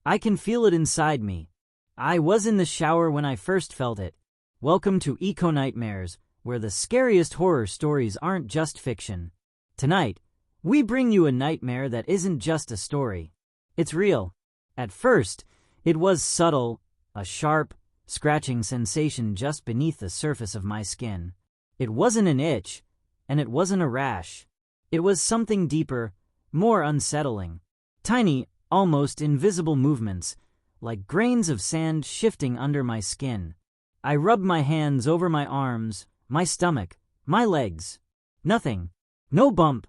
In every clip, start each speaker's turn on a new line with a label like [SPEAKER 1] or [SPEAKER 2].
[SPEAKER 1] I can feel it inside me. I was in the shower when I first felt it. Welcome to Econightmares, where the scariest horror stories aren't just fiction. Tonight, we bring you a nightmare that isn't just a story. It's real. At first, it was subtle, a sharp, scratching sensation just beneath the surface of my skin. It wasn't an itch, and it wasn't a rash. It was something deeper, more unsettling. Tiny, almost invisible movements, like grains of sand shifting under my skin. I rubbed my hands over my arms, my stomach, my legs. Nothing. No bump,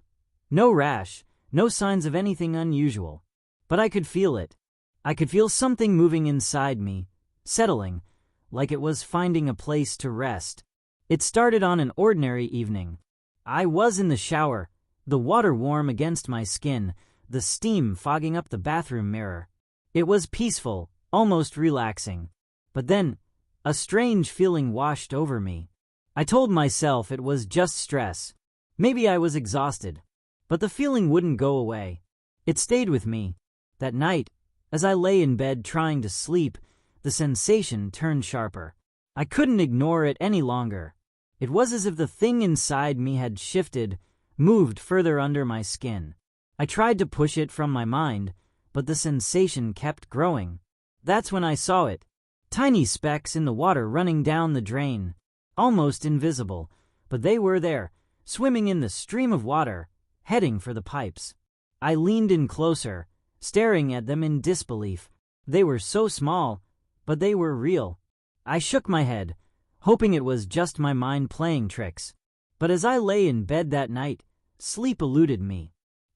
[SPEAKER 1] no rash, no signs of anything unusual. But I could feel it. I could feel something moving inside me, settling, like it was finding a place to rest. It started on an ordinary evening. I was in the shower, the water warm against my skin, the steam fogging up the bathroom mirror. It was peaceful, almost relaxing. But then, a strange feeling washed over me. I told myself it was just stress. Maybe I was exhausted. But the feeling wouldn't go away. It stayed with me. That night, as I lay in bed trying to sleep, the sensation turned sharper. I couldn't ignore it any longer. It was as if the thing inside me had shifted, moved further under my skin. I tried to push it from my mind, but the sensation kept growing. That's when I saw it. Tiny specks in the water running down the drain. Almost invisible, but they were there, swimming in the stream of water, heading for the pipes. I leaned in closer, staring at them in disbelief. They were so small, but they were real. I shook my head, hoping it was just my mind playing tricks. But as I lay in bed that night, sleep eluded me.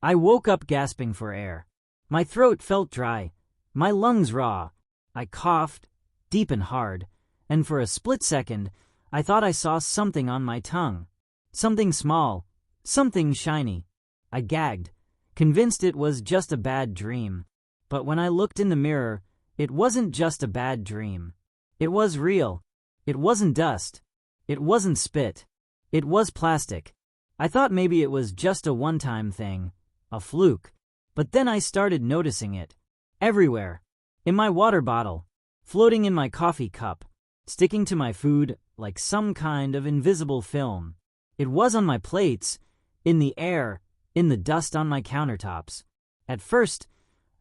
[SPEAKER 1] I woke up gasping for air. My throat felt dry, my lungs raw. I coughed, deep and hard, and for a split second, I thought I saw something on my tongue. Something small, something shiny. I gagged, convinced it was just a bad dream. But when I looked in the mirror, it wasn't just a bad dream. It was real. It wasn't dust. It wasn't spit. It was plastic. I thought maybe it was just a one-time thing, a fluke. But then I started noticing it. Everywhere. In my water bottle. Floating in my coffee cup. Sticking to my food like some kind of invisible film. It was on my plates, in the air, in the dust on my countertops. At first,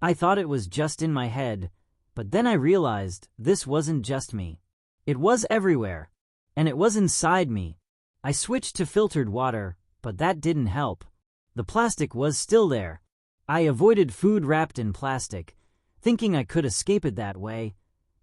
[SPEAKER 1] I thought it was just in my head, but then I realized this wasn't just me. It was everywhere, and it was inside me. I switched to filtered water, but that didn't help. The plastic was still there. I avoided food wrapped in plastic, thinking I could escape it that way,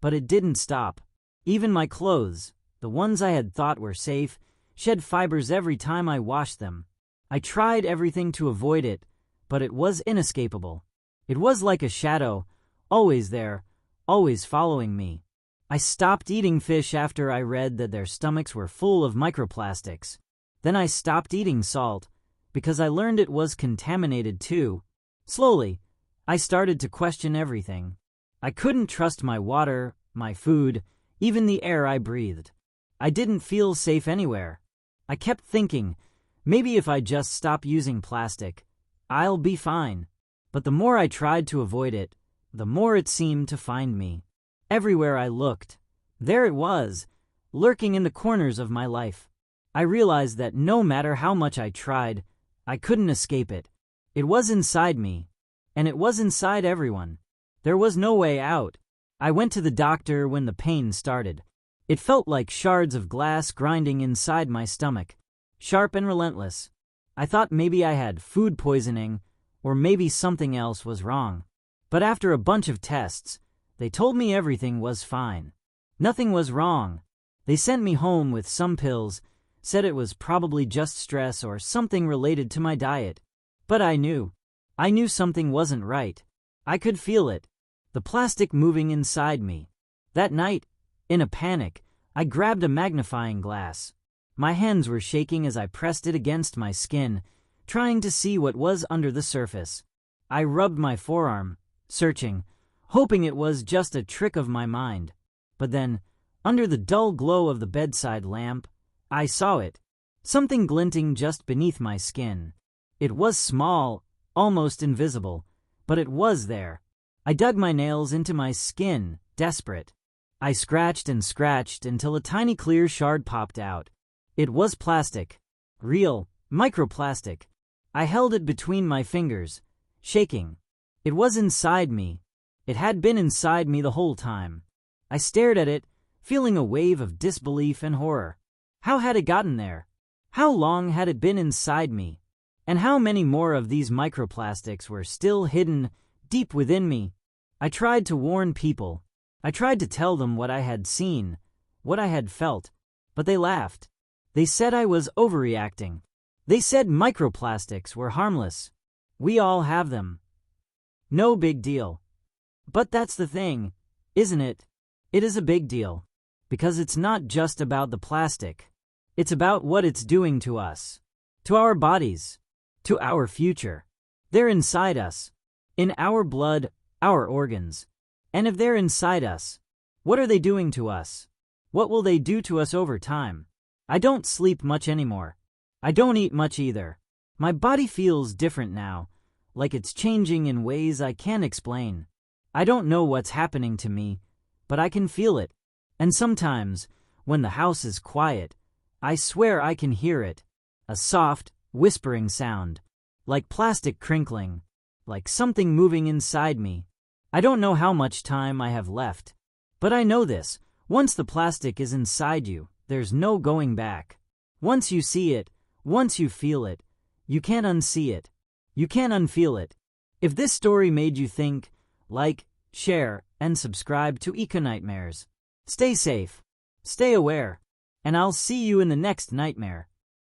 [SPEAKER 1] but it didn't stop. Even my clothes, the ones I had thought were safe, shed fibers every time I washed them. I tried everything to avoid it, but it was inescapable. It was like a shadow, always there, always following me. I stopped eating fish after I read that their stomachs were full of microplastics. Then I stopped eating salt, because I learned it was contaminated too. Slowly, I started to question everything. I couldn't trust my water, my food, even the air I breathed. I didn't feel safe anywhere. I kept thinking, maybe if I just stop using plastic, I'll be fine. But the more I tried to avoid it, the more it seemed to find me. Everywhere I looked, there it was, lurking in the corners of my life. I realized that no matter how much I tried, I couldn't escape it. It was inside me, and it was inside everyone. There was no way out. I went to the doctor when the pain started. It felt like shards of glass grinding inside my stomach, sharp and relentless. I thought maybe I had food poisoning, or maybe something else was wrong. But after a bunch of tests, they told me everything was fine. Nothing was wrong. They sent me home with some pills, said it was probably just stress or something related to my diet. But I knew something wasn't right. I could feel it, the plastic moving inside me. That night, in a panic, I grabbed a magnifying glass. My hands were shaking as I pressed it against my skin, trying to see what was under the surface. I rubbed my forearm, searching, hoping it was just a trick of my mind. But then, under the dull glow of the bedside lamp, I saw it, something glinting just beneath my skin. It was small, almost invisible, but it was there. I dug my nails into my skin, desperate. I scratched and scratched until a tiny clear shard popped out. It was plastic. Real, microplastic. I held it between my fingers, shaking. It was inside me. It had been inside me the whole time. I stared at it, feeling a wave of disbelief and horror. How had it gotten there? How long had it been inside me? And how many more of these microplastics were still hidden deep within me? I tried to warn people. I tried to tell them what I had seen, what I had felt, but they laughed. They said I was overreacting. They said microplastics were harmless. We all have them. No big deal. But that's the thing, isn't it? It is a big deal. Because it's not just about the plastic. It's about what it's doing to us. To our bodies. To our future. They're inside us. In our blood, our organs. And if they're inside us, what are they doing to us? What will they do to us over time? I don't sleep much anymore. I don't eat much either. My body feels different now, like it's changing in ways I can't explain. I don't know what's happening to me, but I can feel it. And sometimes, when the house is quiet, I swear I can hear it. A soft, whispering sound. Like plastic crinkling. Like something moving inside me. I don't know how much time I have left. But I know this. Once the plastic is inside you, there's no going back. Once you see it, once you feel it, you can't unsee it. You can't unfeel it. If this story made you think, like, share, and subscribe to Econightmares. Stay safe. Stay aware. And I'll see you in the next nightmare.